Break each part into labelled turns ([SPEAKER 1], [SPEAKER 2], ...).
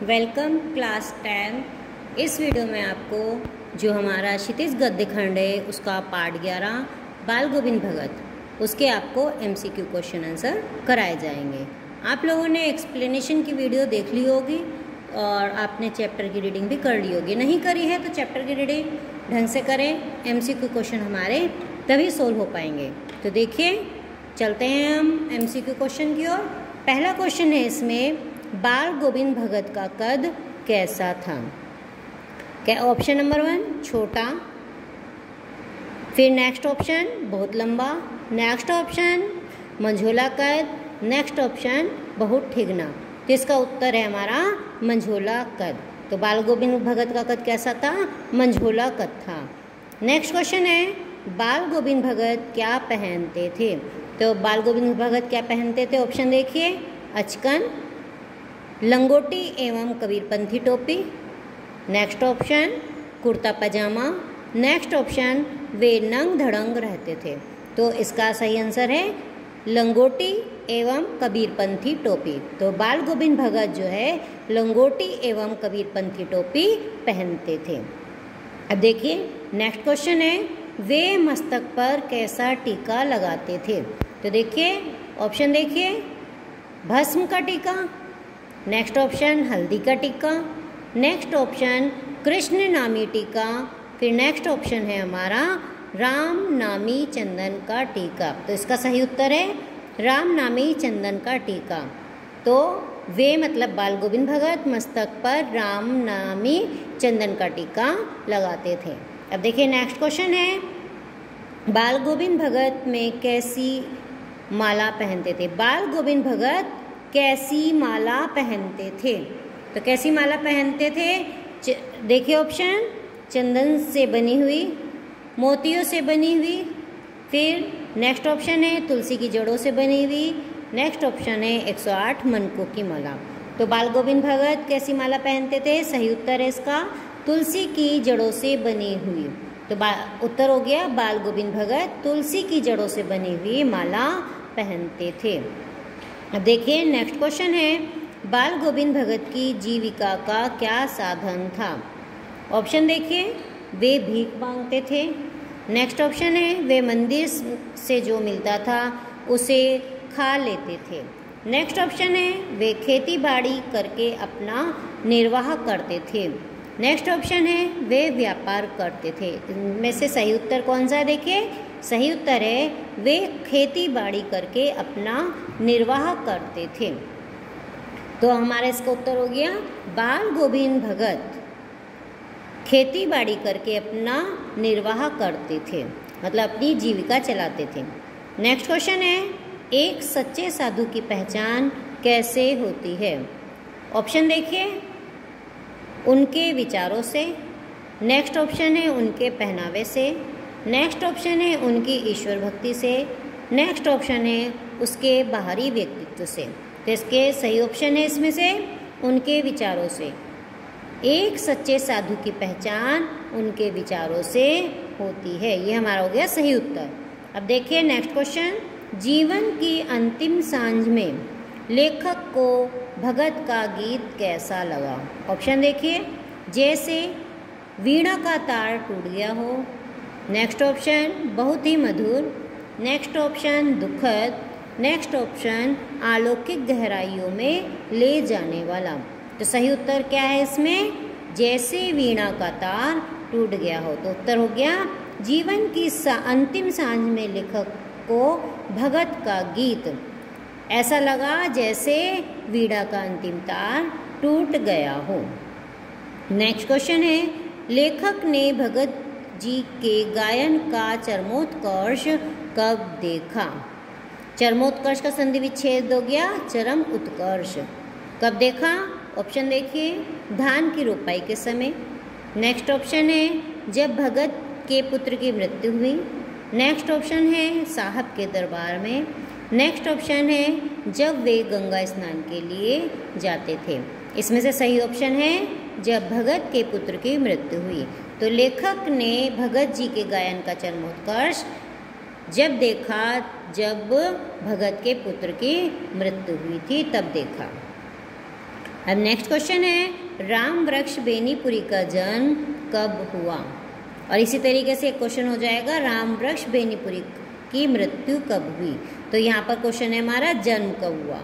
[SPEAKER 1] Welcome class 10। इस video में आपको जो हमारा क्षितिज गद्य खंड है उसका पार्ट 11 बाल गोविंद भगत उसके आपको MCQ क्वेश्चन आंसर कराए जाएंगे। आप लोगों ने एक्सप्लेनेशन की वीडियो देख ली होगी और आपने चैप्टर की रीडिंग भी कर ली होगी। नहीं करी है तो चैप्टर की रीडिंग ढंग से करें, MCQ क्वेश्चन हमारे तभी सोल्व हो पाएंगे। तो देखिए चलते हैं हम MCQ क्वेश्चन की ओर। पहला क्वेश्चन है इसमें, बाल गोविंद भगत का कद कैसा था? क्या ऑप्शन नंबर 1 छोटा, फिर नेक्स्ट ऑप्शन बहुत लंबा, नेक्स्ट ऑप्शन मंझोला कद, नेक्स्ट ऑप्शन बहुत ठिगना। तो इसका उत्तर है हमारा मंझोला कद। तो बाल गोविंद भगत का कद कैसा था? मंझोला कद था। नेक्स्ट क्वेश्चन है, बाल गोविंद भगत क्या पहनते थे? तो बाल गोविंद भगत क्या पहनते थे? ऑप्शन देखिए, अचकन, लंगोटी एवं कबीरपंथी टोपी, नेक्स्ट ऑप्शन कुर्ता पजामा, नेक्स्ट ऑप्शन वे नंग धड़ंग रहते थे। तो इसका सही आंसर है लंगोटी एवं कबीरपंथी टोपी। तो बाल गोविंद भगत जो है लंगोटी एवं कबीरपंथी टोपी पहनते थे। अब देखिए नेक्स्ट क्वेश्चन है, वे मस्तक पर कैसा टीका लगाते थे? तो देखिए ऑप्शन देखिए, भस्म का टीका, नेक्स्ट ऑप्शन हल्दी का टीका, नेक्स्ट ऑप्शन कृष्ण नामी टीका, फिर नेक्स्ट ऑप्शन है हमारा राम नामी चंदन का टीका। तो इसका सही उत्तर है राम नामी चंदन का टीका। तो वे मतलब बाल गोविंद भगत मस्तक पर राम नामी चंदन का टीका लगाते थे। अब देखिए नेक्स्ट क्वेश्चन है, बाल गोविंद भगत में कैसी माला पहनते थे? बाल गोविंद भगत कैसी माला पहनते थे? तो कैसी माला पहनते थे? देखिए ऑप्शन, चंदन से बनी हुई, मोतियों से बनी हुई, फिर नेक्स्ट ऑप्शन है तुलसी की जड़ों से बनी हुई, नेक्स्ट ऑप्शन है 108 मनकों की माला। तो बाल गोविंद भगत कैसी माला पहनते थे? सही उत्तर है इसका तुलसी की जड़ों से बनी हुई। तो उत्तर हो गया बाल गोविंद भगत तुलसी की जड़ों से बनी हुई माला पहनते थे। अब देखिए नेक्स्ट क्वेश्चन है, बाल गोविंद भगत की जीविका का क्या साधन था? ऑप्शन देखिए, वे भीख मांगते थे, नेक्स्ट ऑप्शन है वे मंदिर से जो मिलता था उसे खा लेते थे, नेक्स्ट ऑप्शन है वे खेती बाड़ी करके अपना निर्वाह करते थे, नेक्स्ट ऑप्शन है वे व्यापार करते थे। इनमें से सही उत्तर कौन सा है? देखिए सही उत्तर है वे खेती बाड़ी करके अपना निर्वाह करते थे। तो हमारा इसका उत्तर हो गया बाल गोविंद भगत खेती बाड़ी करके अपना निर्वाह करते थे, मतलब अपनी जीविका चलाते थे। नेक्स्ट क्वेश्चन है, एक सच्चे साधु की पहचान कैसे होती है? ऑप्शन देखिए, उनके विचारों से, नेक्स्ट ऑप्शन है उनके पहनावे से, नेक्स्ट ऑप्शन है उनकी ईश्वर भक्ति से, नेक्स्ट ऑप्शन है उसके बाहरी व्यक्तित्व से। तो इसके सही ऑप्शन है इसमें से उनके विचारों से। एक सच्चे साधु की पहचान उनके विचारों से होती है, ये हमारा हो गया सही उत्तर। अब देखिए नेक्स्ट क्वेश्चन, जीवन की अंतिम सांझ में लेखक को भगत का गीत कैसा लगा? ऑप्शन देखिए, जैसे वीणा का तार टूट गया हो, नेक्स्ट ऑप्शन बहुत ही मधुर, नेक्स्ट ऑप्शन दुखद, नेक्स्ट ऑप्शन अलौकिक गहराइयों में ले जाने वाला। तो सही उत्तर क्या है इसमें? जैसे वीणा का तार टूट गया हो। तो उत्तर हो गया जीवन की अंतिम सांझ में लेखक को भगत का गीत ऐसा लगा जैसे वीणा का अंतिम तार टूट गया हो। नेक्स्ट क्वेश्चन है, लेखक ने भगत जी के गायन का चरमोत्कर्ष कब देखा? चरमोत्कर्ष का संधि विच्छेद हो गया चरम उत्कर्ष। कब देखा? ऑप्शन देखिए, धान की रोपाई के समय, नेक्स्ट ऑप्शन है जब भगत के पुत्र की मृत्यु हुई, नेक्स्ट ऑप्शन है साहब के दरबार में, नेक्स्ट ऑप्शन है जब वे गंगा स्नान के लिए जाते थे। इसमें से सही ऑप्शन है जब भगत के पुत्र की मृत्यु हुई। तो लेखक ने भगत जी के गायन का चरमोत्कर्ष जब देखा जब भगत के पुत्र की मृत्यु हुई थी, तब देखा। अब नेक्स्ट क्वेश्चन है राम वृक्ष बेनीपुरी का जन्म कब हुआ। और इसी तरीके से एक क्वेश्चन हो जाएगा राम वृक्ष बेनीपुरी की मृत्यु कब हुई। तो यहाँ पर क्वेश्चन है हमारा जन्म कब हुआ।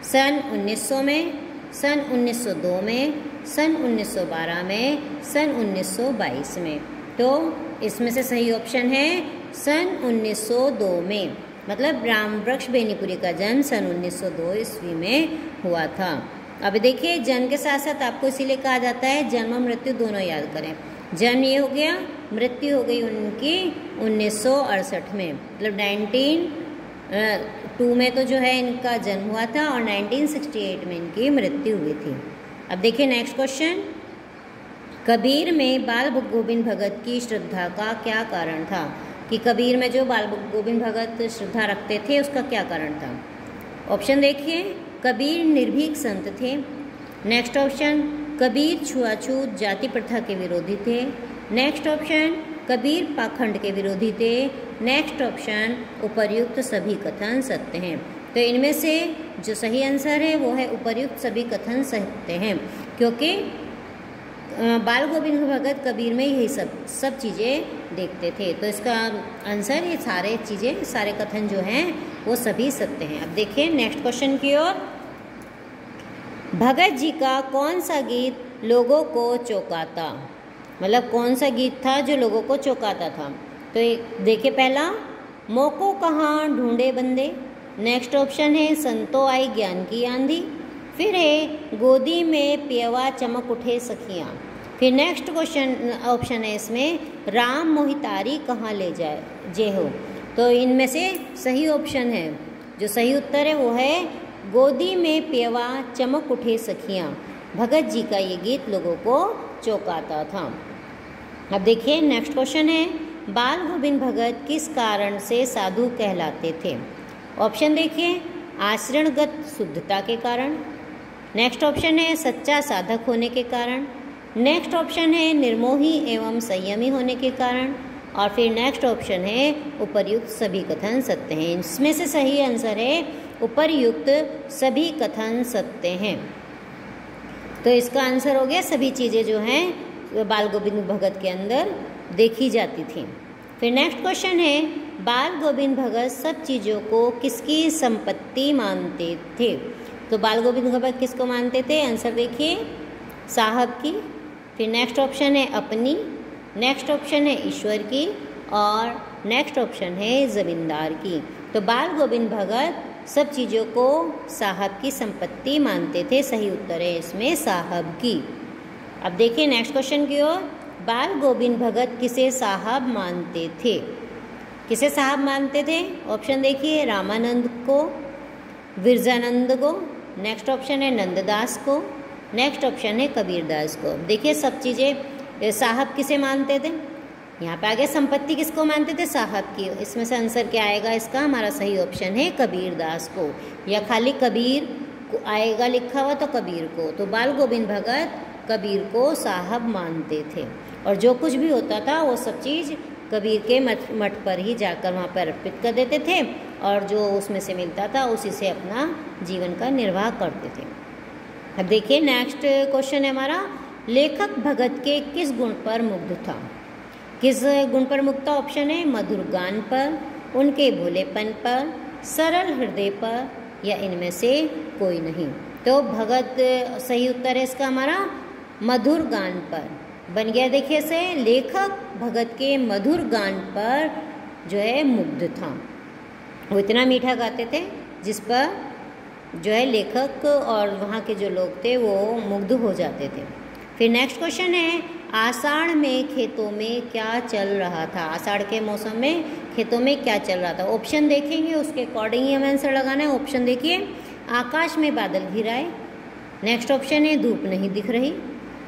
[SPEAKER 1] सन 1900 में, सन 1902 में, सन 1912 में, सन 1922 में। तो इसमें से सही ऑप्शन है सन 1902 में, मतलब राम वृक्ष बेनीपुरी का जन्म सन 1902 ईस्वी में हुआ था। अब देखिए जन्म के साथ साथ आपको इसीलिए कहा जाता है जन्म और मृत्यु दोनों याद करें। जन्म ये हो गया, मृत्यु हो गई उनकी 1968 में, मतलब 1902 में तो जो है इनका जन्म हुआ था और 1968 में इनकी मृत्यु हुई थी। अब देखिए नेक्स्ट क्वेश्चन, कबीर में बाल गोविंद भगत की श्रद्धा का क्या कारण था। कि कबीर में जो बाल गोविंद भगत श्रद्धा रखते थे उसका क्या कारण था। ऑप्शन देखिए, कबीर निर्भीक संत थे। नेक्स्ट ऑप्शन, कबीर छुआछूत जाति प्रथा के विरोधी थे। नेक्स्ट ऑप्शन, कबीर पाखंड के विरोधी थे। नेक्स्ट ऑप्शन, उपर्युक्त सभी कथन सत्य हैं। तो इनमें से जो सही आंसर है वो है उपर्युक्त सभी कथन सत्य हैं, क्योंकि बाल गोविंद भगत कबीर में यही सब चीज़ें देखते थे। तो इसका आंसर ये सारे चीज़ें, सारे कथन जो हैं वो सभी सत्य हैं। अब देखिए नेक्स्ट क्वेश्चन की ओर, भगत जी का कौन सा गीत लोगों को चौंकाता, मतलब कौन सा गीत था जो लोगों को चौंकाता था। तो देखिए पहला, मोको कहाँ ढूंढे बंदे। नेक्स्ट ऑप्शन है संतो आई ज्ञान की आंधी। फिर है गोदी में पियवा चमक उठे सखियाँ। फिर नेक्स्ट क्वेश्चन ऑप्शन है इसमें राम मोहितारी कहाँ ले जाए जे हो। तो इनमें से सही ऑप्शन है, जो सही उत्तर है वो है गोदी में पियवा चमक उठे सखियाँ। भगत जी का ये गीत लोगों को चौंकाता था। अब देखिए नेक्स्ट क्वेश्चन है, बाल गोविंद भगत किस कारण से साधु कहलाते थे। ऑप्शन देखिए, आचरणगत शुद्धता के कारण। नेक्स्ट ऑप्शन है सच्चा साधक होने के कारण। नेक्स्ट ऑप्शन है निर्मोही एवं संयमी होने के कारण। और फिर नेक्स्ट ऑप्शन है उपर्युक्त सभी कथन सत्य हैं। इसमें से सही आंसर है उपर्युक्त सभी कथन सत्य हैं। तो इसका आंसर हो गया सभी चीज़ें जो हैं बाल गोविंद भगत के अंदर देखी जाती थी। फिर नेक्स्ट क्वेश्चन है, बाल गोविंद भगत सब चीज़ों को किसकी संपत्ति मानते थे। तो बाल गोविंद भगत किसको मानते थे, आंसर देखिए साहब की। फिर नेक्स्ट ऑप्शन है अपनी। नेक्स्ट ऑप्शन है ईश्वर की। और नेक्स्ट ऑप्शन है जमींदार की। तो बाल गोविंद भगत सब चीज़ों को साहब की संपत्ति मानते थे। सही उत्तर है इसमें साहब की। अब देखिए नेक्स्ट क्वेश्चन की ओर, बाल गोविंद भगत किसे साहब मानते थे। किसे साहब मानते थे। ऑप्शन देखिए, रामानंद को, विरजानंद को। नेक्स्ट ऑप्शन है नंददास को। नेक्स्ट ऑप्शन है कबीरदास को। देखिए सब चीज़ें साहब किसे मानते थे। यहाँ पे आगे संपत्ति किसको मानते थे, साहब की। इसमें से आंसर क्या आएगा इसका, हमारा सही ऑप्शन है कबीरदास को, या खाली कबीर को आएगा लिखा हुआ तो कबीर को। तो बाल गोविंद भगत कबीर को साहब मानते थे और जो कुछ भी होता था वो सब चीज़ कबीर के मठ पर ही जाकर वहाँ पर अर्पित कर देते थे और जो उसमें से मिलता था उसी से अपना जीवन का निर्वाह करते थे। अब देखिए नेक्स्ट क्वेश्चन है हमारा, लेखक भगत के किस गुण पर मुग्ध था। किस गुण पर मुग्ध था। ऑप्शन है मधुर गान पर, उनके भोलेपन पर, सरल हृदय पर, या इनमें से कोई नहीं। तो भगत सही उत्तर है इसका हमारा मधुर गान पर बन गया। देखिए से लेखक भगत के मधुर गान पर जो है मुग्ध था। वो इतना मीठा गाते थे जिस पर जो है लेखक और वहाँ के जो लोग थे वो मुग्ध हो जाते थे। फिर नेक्स्ट क्वेश्चन है, आषाढ़ में खेतों में क्या चल रहा था। आषाढ़ के मौसम में खेतों में क्या चल रहा था। ऑप्शन देखेंगे उसके अकॉर्डिंग ही हमें आंसर लगाना है। ऑप्शन देखिए, आकाश में बादल घिराए। नेक्स्ट ऑप्शन है धूप नहीं दिख रही।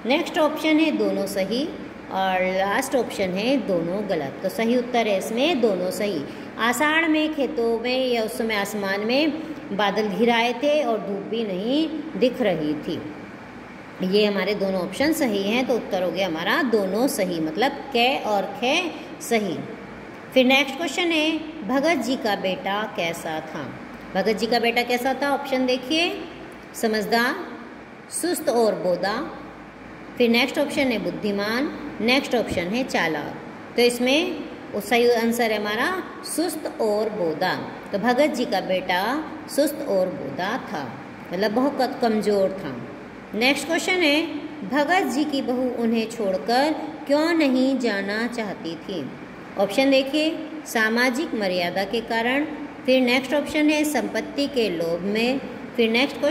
[SPEAKER 1] नेक्स्ट ऑप्शन है दोनों सही। और लास्ट ऑप्शन है दोनों गलत। तो सही उत्तर है इसमें दोनों सही। आषाढ़ में खेतों में या उस समय आसमान में बादल घिराए थे और धूप भी नहीं दिख रही थी। ये हमारे दोनों ऑप्शन सही हैं। तो उत्तर हो गया हमारा दोनों सही, मतलब क और ख सही। फिर नेक्स्ट क्वेश्चन है, भगत जी का बेटा कैसा था। भगत जी का बेटा कैसा था। ऑप्शन देखिए, समझदार, सुस्त और बोदा। फिर नेक्स्ट ऑप्शन है बुद्धिमान, नेक्स्ट ऑप्शन है चालाक। तो इसमें सही आंसर है हमारा सुस्त और बोदा। तो भगत जी का बेटा सुस्त और बोदा था, मतलब बहुत कमज़ोर था। नेक्स्ट क्वेश्चन है भगत जी की बहू उन्हें छोड़कर क्यों नहीं जाना चाहती थी। ऑप्शन देखिए, सामाजिक मर्यादा के कारण। फिर नेक्स्ट ऑप्शन है संपत्ति के लोभ में। फिर नेक्स्ट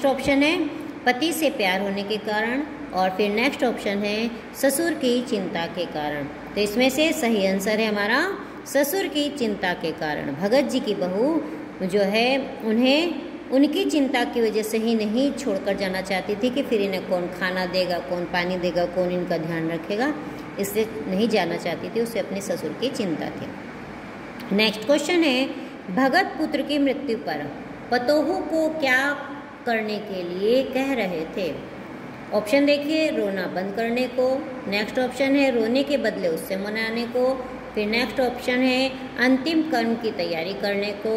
[SPEAKER 1] ऑप्शन है पति से प्यार होने के कारण। और फिर नेक्स्ट ऑप्शन है ससुर की चिंता के कारण। तो इसमें से सही आंसर है हमारा ससुर की चिंता के कारण। भगत जी की बहू जो है उन्हें उनकी चिंता की वजह से ही नहीं छोड़कर जाना चाहती थी कि फिर इन्हें कौन खाना देगा, कौन पानी देगा, कौन इनका ध्यान रखेगा, इसलिए नहीं जाना चाहती थी, उसे अपने ससुर की चिंता थी। नेक्स्ट क्वेश्चन है भगत पुत्र की मृत्यु पर पतोहू को क्या करने के लिए कह रहे थे। ऑप्शन देखिए, रोना बंद करने को। नेक्स्ट ऑप्शन है रोने के बदले उससे मनाने को। फिर नेक्स्ट ऑप्शन है अंतिम कर्म की तैयारी करने को।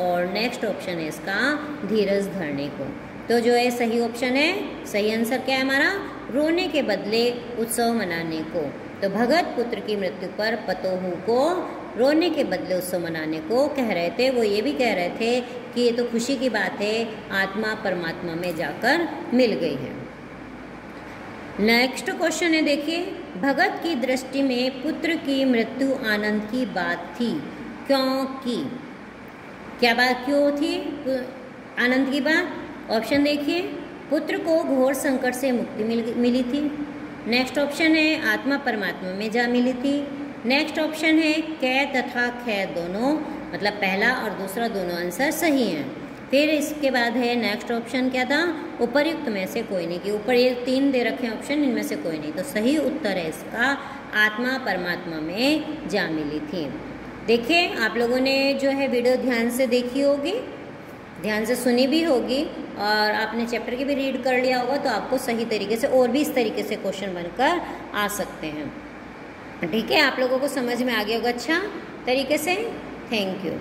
[SPEAKER 1] और नेक्स्ट ऑप्शन है इसका धीरज धरने को। तो जो है सही ऑप्शन है, सही आंसर क्या है हमारा, रोने के बदले उत्सव मनाने को। तो भगत पुत्र की मृत्यु पर पतोहू को रोने के बदले उत्सव मनाने को कह रहे थे। वो ये भी कह रहे थे कि ये तो खुशी की बात है, आत्मा परमात्मा में जाकर मिल गई है। नेक्स्ट क्वेश्चन है देखिए, भगत की दृष्टि में पुत्र की मृत्यु आनंद की बात थी, क्योंकि क्या बात क्यों थी आनंद की बात। ऑप्शन देखिए, पुत्र को घोर संकट से मुक्ति मिली थी। नेक्स्ट ऑप्शन है आत्मा परमात्मा में जा मिली थी। नेक्स्ट ऑप्शन है कै तथा खै दोनों, मतलब पहला और दूसरा दोनों आंसर सही हैं। फिर इसके बाद है नेक्स्ट ऑप्शन क्या था, उपर्युक्त में से कोई नहीं, कि ऊपर ये 3 दे रखे हैं ऑप्शन, इनमें से कोई नहीं। तो सही उत्तर है इसका आत्मा परमात्मा में जा मिली थी। देखिए आप लोगों ने जो है वीडियो ध्यान से देखी होगी, ध्यान से सुनी भी होगी, और आपने चैप्टर की भी रीड कर लिया होगा, तो आपको सही तरीके से और भी इस तरीके से क्वेश्चन बनकर आ सकते हैं। ठीक है, आप लोगों को समझ में आ गया होगा अच्छा तरीके से। Thank you.